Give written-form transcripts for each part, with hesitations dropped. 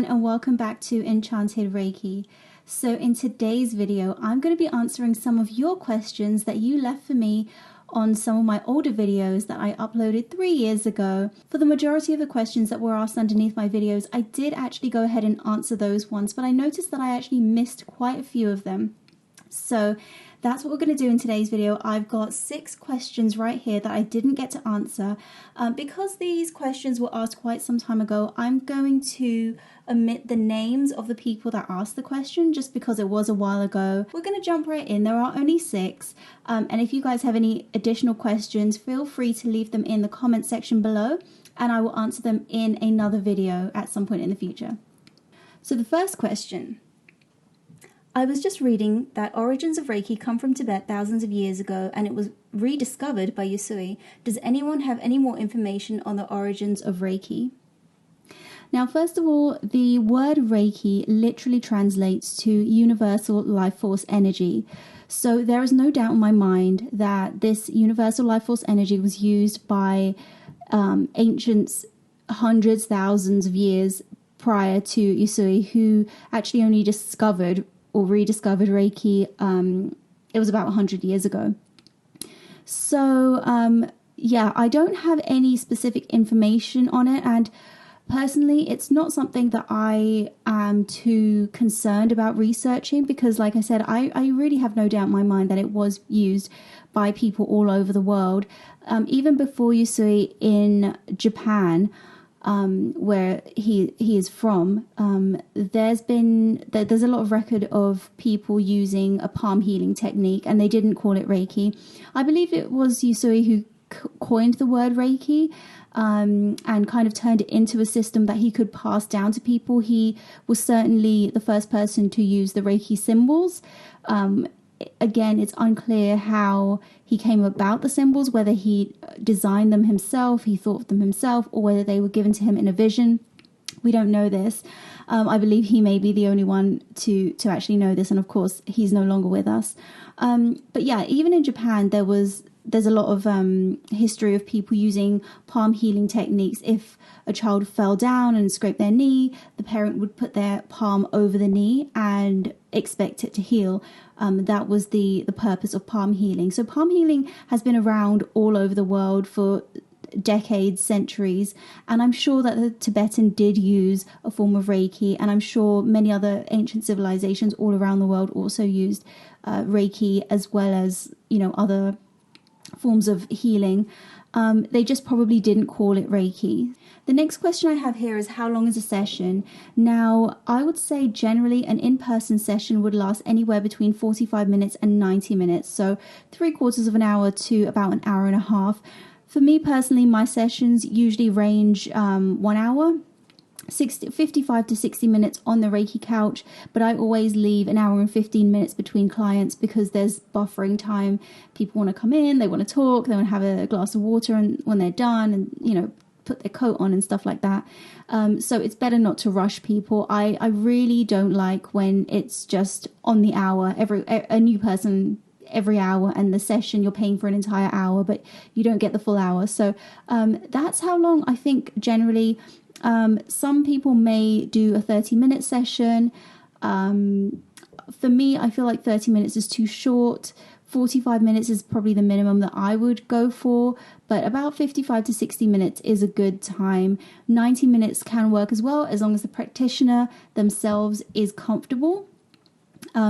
everyone, and welcome back to Enchanted Reiki. So in today's video, I'm going to be answering some of your questions that you left for me on some of my older videos that I uploaded 3 years ago. For the majority of the questions that were asked underneath my videos, I did actually go ahead and answer those ones, but I noticed that I actually missed quite a few of them. So that's what we're going to do in today's video. I've got 6 questions right here that I didn't get to answer. Because these questions were asked quite some time ago, I'm going to omit the names of the people that asked the question just because it was a while ago. We're going to jump right in. There are only 6. And if you guys have any additional questions, feel free to leave them in the comment section below and I will answer them in another video at some point in the future. So the first question. I was just reading that origins of Reiki come from Tibet thousands of years ago and it was rediscovered by Usui. Does anyone have any more information on the origins of Reiki? Now, first of all, the word Reiki literally translates to universal life force energy. So there is no doubt in my mind that this universal life force energy was used by ancients hundreds, thousands of years prior to Usui, who actually only discovered or rediscovered Reiki, it was about 100 years ago. So, yeah, I don't have any specific information on it, and personally, it's not something that I am too concerned about researching because, like I said, I really have no doubt in my mind that it was used by people all over the world. Even before Usui in Japan, where he is from, there's a lot of record of people using a palm healing technique, and they didn't call it Reiki. I believe it was Usui who coined the word Reiki, and kind of turned it into a system that he could pass down to people. He was certainly the first person to use the Reiki symbols. Again, it's unclear how he came about the symbols, whether he designed them himself, he thought of them himself, or whether they were given to him in a vision. We don't know this. I believe he may be the only one to actually know this, and of course, he's no longer with us. But yeah, even in Japan, there's a lot of history of people using palm healing techniques. If a child fell down and scraped their knee, the parent would put their palm over the knee and expect it to heal. That was the purpose of palm healing. So palm healing has been around all over the world for decades, centuries, and I'm sure that the Tibetan did use a form of Reiki, and I'm sure many other ancient civilizations all around the world also used Reiki, as well as, other forms of healing. They just probably didn't call it Reiki. The next question I have here is, how long is a session? Now, I would say generally an in-person session would last anywhere between 45 minutes and 90 minutes. So 3/4 of an hour to about an hour and a half. For me personally, my sessions usually range 1 hour. 55 to 60 minutes on the Reiki couch, but I always leave an hour and 15 minutes between clients because there's buffering time. People want to come in, they want to talk, they want to have a glass of water, and when they're done, and put their coat on and stuff like that. So it's better not to rush people. I really don't like when it's just on the hour, a new person every hour, and the session you're paying for an entire hour, but you don't get the full hour. So that's how long I think generally. Some people may do a 30-minute session. For me, I feel like 30 minutes is too short. 45 minutes is probably the minimum that I would go for, but about 55 to 60 minutes is a good time. 90 minutes can work as well, as long as the practitioner themselves is comfortable.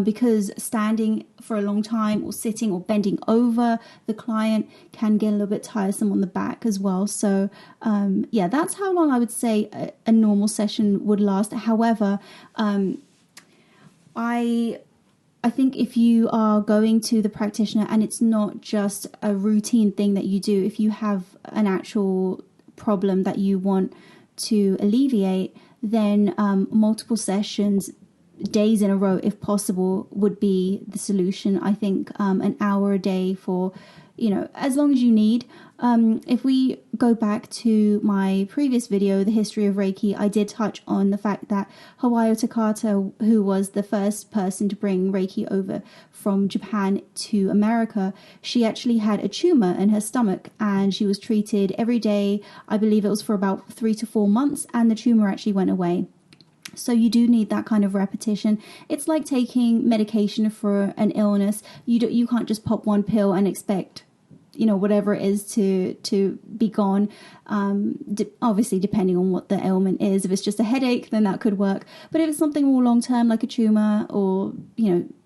Because standing for a long time or sitting or bending over the client can get a little bit tiresome on the back as well. So yeah, that's how long I would say a normal session would last. However, I think if you are going to the practitioner and it's not just a routine thing that you do, if you have an actual problem that you want to alleviate, then multiple sessions, days in a row, if possible, would be the solution. I think an hour a day for, as long as you need. If we go back to my previous video, the history of Reiki, I did touch on the fact that Hawayo Takata, who was the first person to bring Reiki over from Japan to America, she actually had a tumor in her stomach and she was treated every day. I believe it was for about 3 to 4 months, and the tumor actually went away. So you do need that kind of repetition. It's like taking medication for an illness. You can't just pop one pill and expect, whatever it is to be gone. Obviously, depending on what the ailment is. If it's just a headache, then that could work. But if it's something more long term, like a tumor or,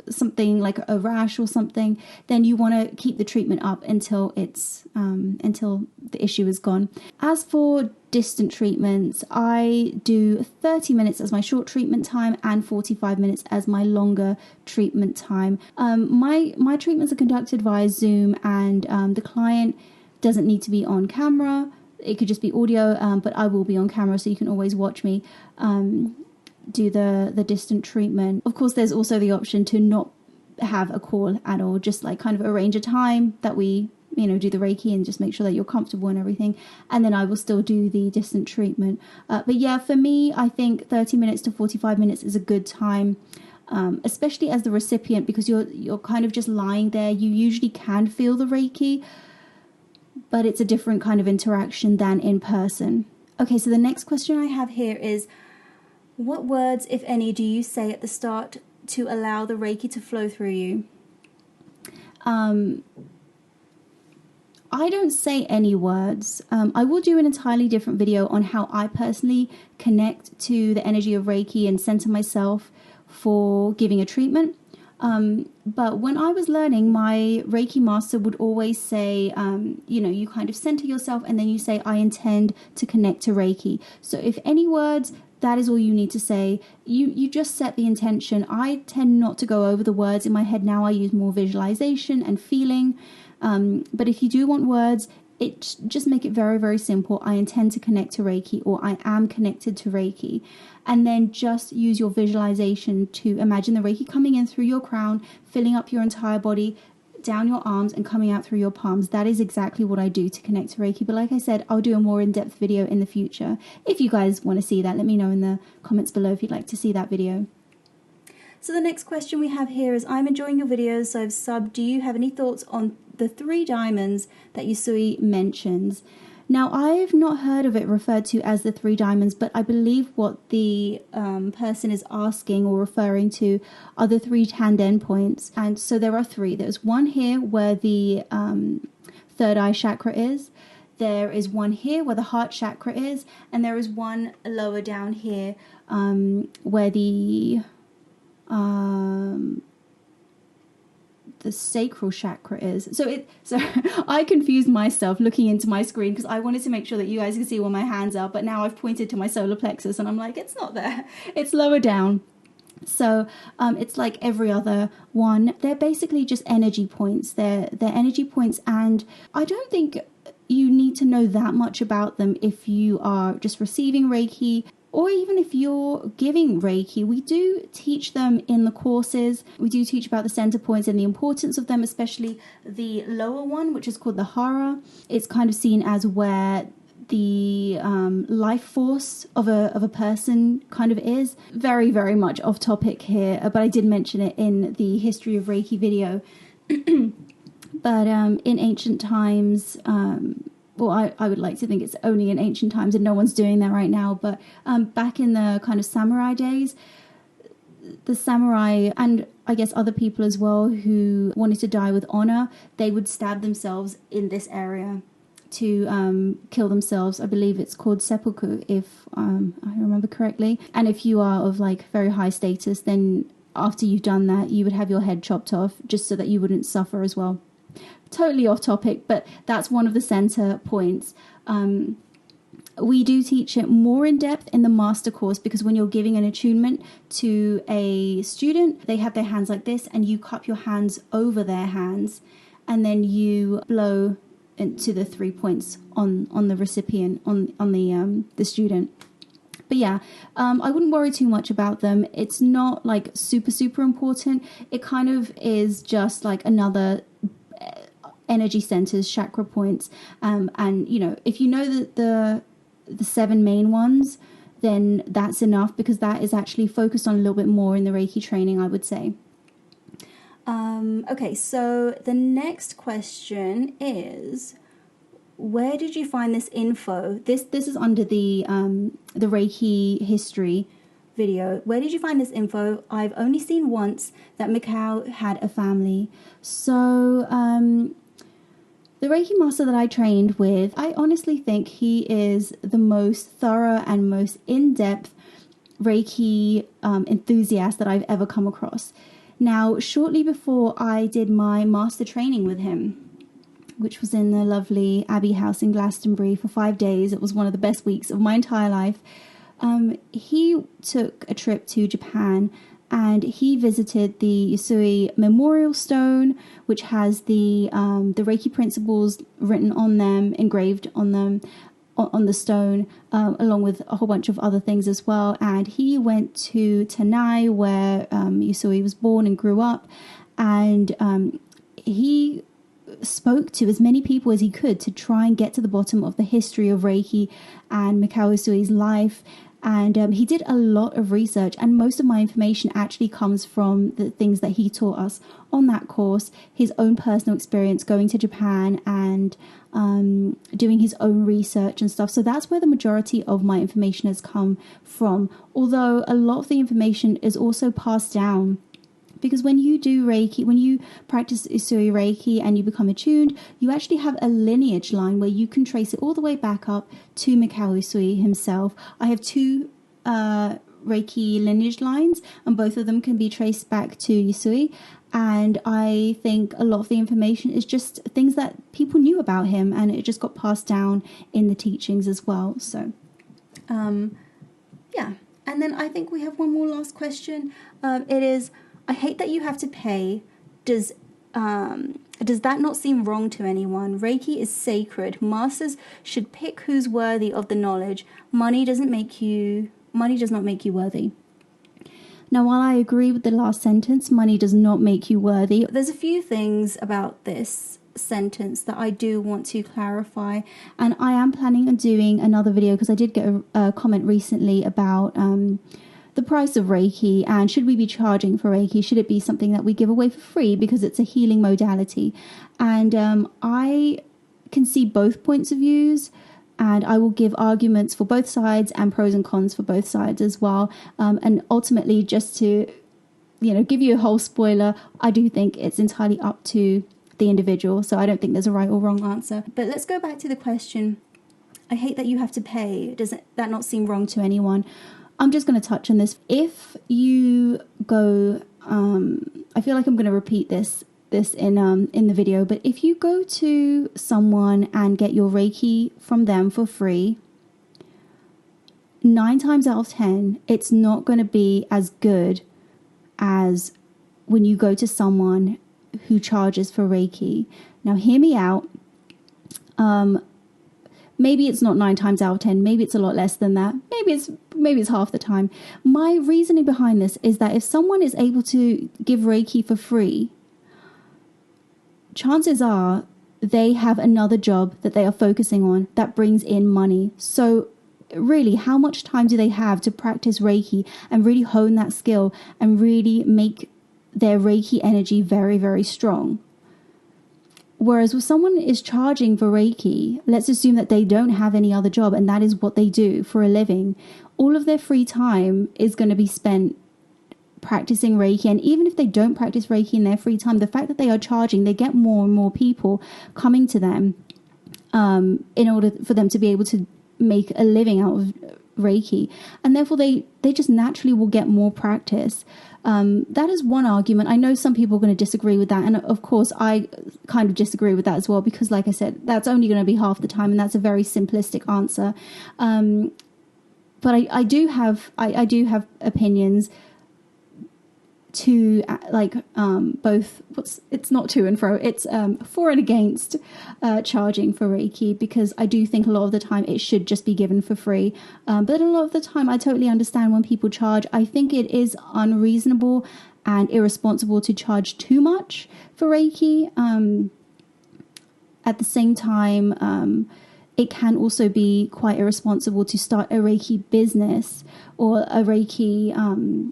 something like a rash or something, then you want to keep the treatment up until until the issue is gone. As for distant treatments, I do 30 minutes as my short treatment time and 45 minutes as my longer treatment time. My treatments are conducted via Zoom, and the client doesn't need to be on camera. It could just be audio, but I will be on camera, so you can always watch me do the distant treatment. Of course, there's also the option to not have a call at all, just like kind of arrange a time that we do the Reiki and just make sure that you're comfortable and everything, and then I will still do the distant treatment. But yeah, for me, I think 30 minutes to 45 minutes is a good time, especially as the recipient, because you're kind of just lying there. You usually can feel the Reiki, but it's a different kind of interaction than in person. Okay, so the next question I have here is, what words, if any, do you say at the start to allow the Reiki to flow through you? I don't say any words. I will do an entirely different video on how I personally connect to the energy of Reiki and center myself for giving a treatment. But when I was learning, my Reiki master would always say, you kind of center yourself and then you say, I intend to connect to Reiki. So if any words, that is all you need to say. You just set the intention. I tend not to go over the words in my head now. I use more visualization and feeling. But if you do want words, just make it very, very simple. I intend to connect to Reiki, or I am connected to Reiki. And then just use your visualization to imagine the Reiki coming in through your crown, filling up your entire body, down your arms and coming out through your palms. That is exactly what I do to connect to Reiki. But like I said, I'll do a more in-depth video in the future. If you guys want to see that, let me know in the comments below if you'd like to see that video. So the next question we have here is, I'm enjoying your videos, so I've subbed. Do you have any thoughts on the 3 diamonds that Usui mentions? Now, I've not heard of it referred to as the 3 diamonds, but I believe what the person is asking or referring to are the 3 tanden points. And so there are 3. There's one here where the third eye chakra is. There is one here where the heart chakra is. And there is one lower down here where the sacral chakra is. So I confused myself looking into my screen because I wanted to make sure that you guys can see where my hands are, but now I've pointed to my solar plexus and I'm like, it's not there, it's lower down. So it's like every other one. They're basically just energy points. They're energy points, and I don't think you need to know that much about them if you are just receiving Reiki, or even if you're giving Reiki. We do teach them in the courses. We do teach about the center points and the importance of them, especially the lower one, which is called the hara. It's kind of seen as where the life force of a person kind of is. Very, very much off topic here, but I did mention it in the history of Reiki video. But in ancient times, well, I would like to think it's only in ancient times and no one's doing that right now. But back in the kind of samurai days, the samurai, and I guess other people as well who wanted to die with honor, they would stab themselves in this area to kill themselves. I believe it's called seppuku, if I remember correctly. And if you are of like very high status, then after you've done that, you would have your head chopped off just so that you wouldn't suffer as well. Totally off topic, but that's one of the center points. We do teach it more in depth in the master course, because when you're giving an attunement to a student, they have their hands like this and you cup your hands over their hands and then you blow into the 3 points on the recipient, on the student. But yeah, I wouldn't worry too much about them. It's not like super important. It kind of is just like another energy centers, chakra points, and you know, if you know the 7 main ones, then that's enough, because that is actually focused on a little bit more in the Reiki training, I would say. Okay, so the next question is, where did you find this info? This is under the Reiki history video. Where did you find this info? I've only seen once that Miako had a family. So the Reiki master that I trained with, I honestly think he is the most thorough and most in-depth Reiki enthusiast that I've ever come across. Now, shortly before I did my master training with him, which was in the lovely Abbey House in Glastonbury for 5 days, it was one of the best weeks of my entire life. He took a trip to Japan and he visited the Usui Memorial Stone, which has the Reiki principles written on them, engraved on them, on the stone, along with a whole bunch of other things as well. And he went to Tanai, where Usui was born and grew up, and he spoke to as many people as he could to try and get to the bottom of the history of Reiki and Miako Usui's life. And he did a lot of research, and most of my information actually comes from the things that he taught us on that course, his own personal experience going to Japan and doing his own research and stuff. So that's where the majority of my information has come from, although a lot of the information is also passed down. Because when you do Reiki, when you practice Usui Reiki and you become attuned, you actually have a lineage line where you can trace it all the way back up to Miako Usui himself. I have 2 Reiki lineage lines, and both of them can be traced back to Usui. And I think a lot of the information is just things that people knew about him, and it just got passed down in the teachings as well. So, yeah. And then I think we have one more last question. It is, I hate that you have to pay. Does that not seem wrong to anyone? Reiki is sacred. Masters should pick who's worthy of the knowledge. Money does not make you worthy. Now, while I agree with the last sentence, money does not make you worthy, there's a few things about this sentence that I do want to clarify, and I am planning on doing another video because I did get a comment recently about the price of Reiki, and should we be charging for Reiki? Should it be something that we give away for free because it's a healing modality? And I can see both points of views, and I will give arguments for both sides and pros and cons for both sides as well. And ultimately, just to give you a whole spoiler, I do think it's entirely up to the individual. So I don't think there's a right or wrong answer. But let's go back to the question. I hate that you have to pay. Does that not seem wrong to anyone? I'm just going to touch on this. If you go, I feel like I'm going to repeat this in the video, but if you go to someone and get your Reiki from them for free, 9 times out of 10, it's not going to be as good as when you go to someone who charges for Reiki. Now, hear me out. Maybe it's not 9 times out of 10. Maybe it's a lot less than that. Maybe it's half the time. My reasoning behind this is that if someone is able to give Reiki for free, chances are they have another job that they are focusing on that brings in money. So really, how much time do they have to practice Reiki and really hone that skill and really make their Reiki energy very, very strong? Whereas when someone is charging for Reiki, let's assume that they don't have any other job and that is what they do for a living. All of their free time is going to be spent practicing Reiki. And even if they don't practice Reiki in their free time, the fact that they are charging, they get more and more people coming to them in order for them to be able to make a living out of Reiki. And therefore, they just naturally will get more practice. That is one argument. I know some people are going to disagree with that. And of course, I kind of disagree with that as well, because like I said, that's only going to be half the time. And that's a very simplistic answer. But I do have opinions to both. It's not to and fro. It's for and against charging for Reiki, because I do think a lot of the time it should just be given for free. But a lot of the time I totally understand when people charge. I think it is unreasonable and irresponsible to charge too much for Reiki. At the same time, it can also be quite irresponsible to start a Reiki business or a Reiki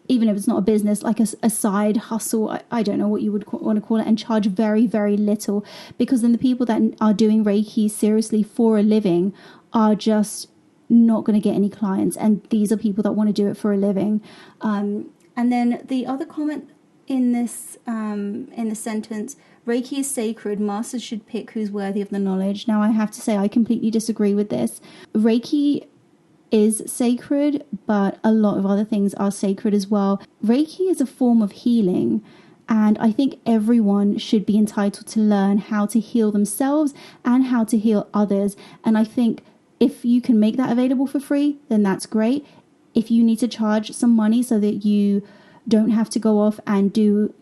even if it's not a business, like a side hustle, I don't know what you would want to call it, and charge very, very little, because then the people that are doing Reiki seriously for a living are just not going to get any clients. And these are people that want to do it for a living. And then the other comment in this sentence, Reiki is sacred. Masters should pick who's worthy of the knowledge. Now, I have to say I completely disagree with this. Reiki is sacred, but a lot of other things are sacred as well. Reiki is a form of healing, and I think everyone should be entitled to learn how to heal themselves and how to heal others. And I think if you can make that available for free, then that's great. If you need to charge some money so that you don't have to go off and do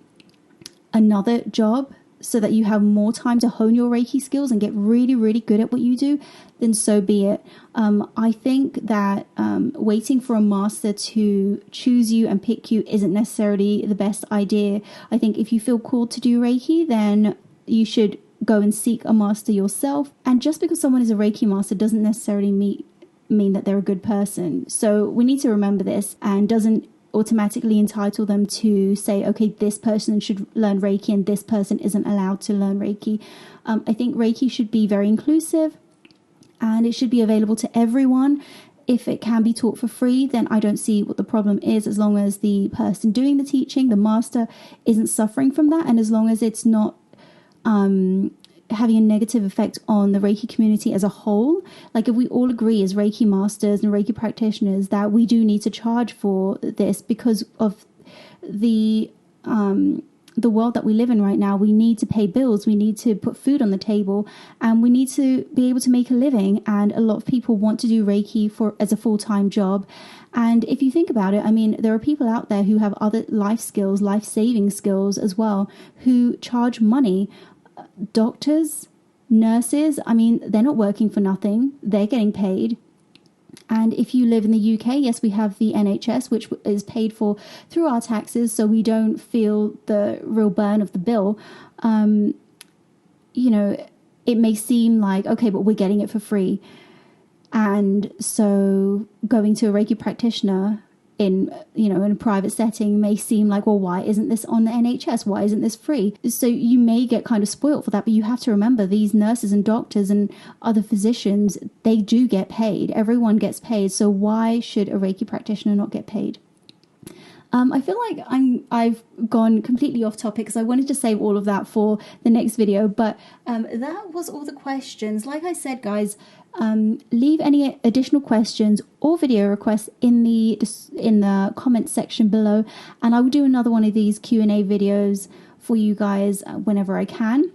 another job, so that you have more time to hone your Reiki skills and get really, really good at what you do, then so be it. I think that waiting for a master to choose you and pick you isn't necessarily the best idea. I think if you feel called to do Reiki, then you should go and seek a master yourself. And just because someone is a Reiki master doesn't necessarily mean that they're a good person. So we need to remember this, and doesn't automatically entitle them to say, okay, this person should learn Reiki and this person isn't allowed to learn Reiki. I think Reiki should be very inclusive, and it should be available to everyone. If it can be taught for free, then I don't see what the problem is, as long as the person doing the teaching, the master, isn't suffering from that, and as long as it's not having a negative effect on the Reiki community as a whole. Like, if we all agree as Reiki masters and Reiki practitioners that we do need to charge for this because of the world that we live in right now, we need to pay bills, we need to put food on the table, and we need to be able to make a living. And a lot of people want to do Reiki as a full-time job. And if you think about it, I mean, there are people out there who have other life skills, life-saving skills as well, who charge money. Doctors, nurses, I mean, they're not working for nothing. They're getting paid. And if you live in the UK, yes, we have the NHS, which is paid for through our taxes, so we don't feel the real burn of the bill. It may seem like, okay, but we're getting it for free. And so going to a Reiki practitioner in a private setting may seem like, well, why isn't this on the NHS? Why isn't this free? So you may get kind of spoiled for that, but you have to remember these nurses and doctors and other physicians, they do get paid. Everyone gets paid. So why should a Reiki practitioner not get paid? I feel like I've gone completely off topic because I wanted to save all of that for the next video, but that was all the questions. Like I said, guys, leave any additional questions or video requests in the comments section below, and I will do another one of these Q&A videos for you guys whenever I can.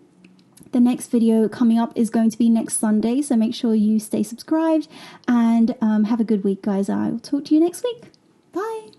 The next video coming up is going to be next Sunday, so make sure you stay subscribed, and have a good week, guys. I will talk to you next week. Bye.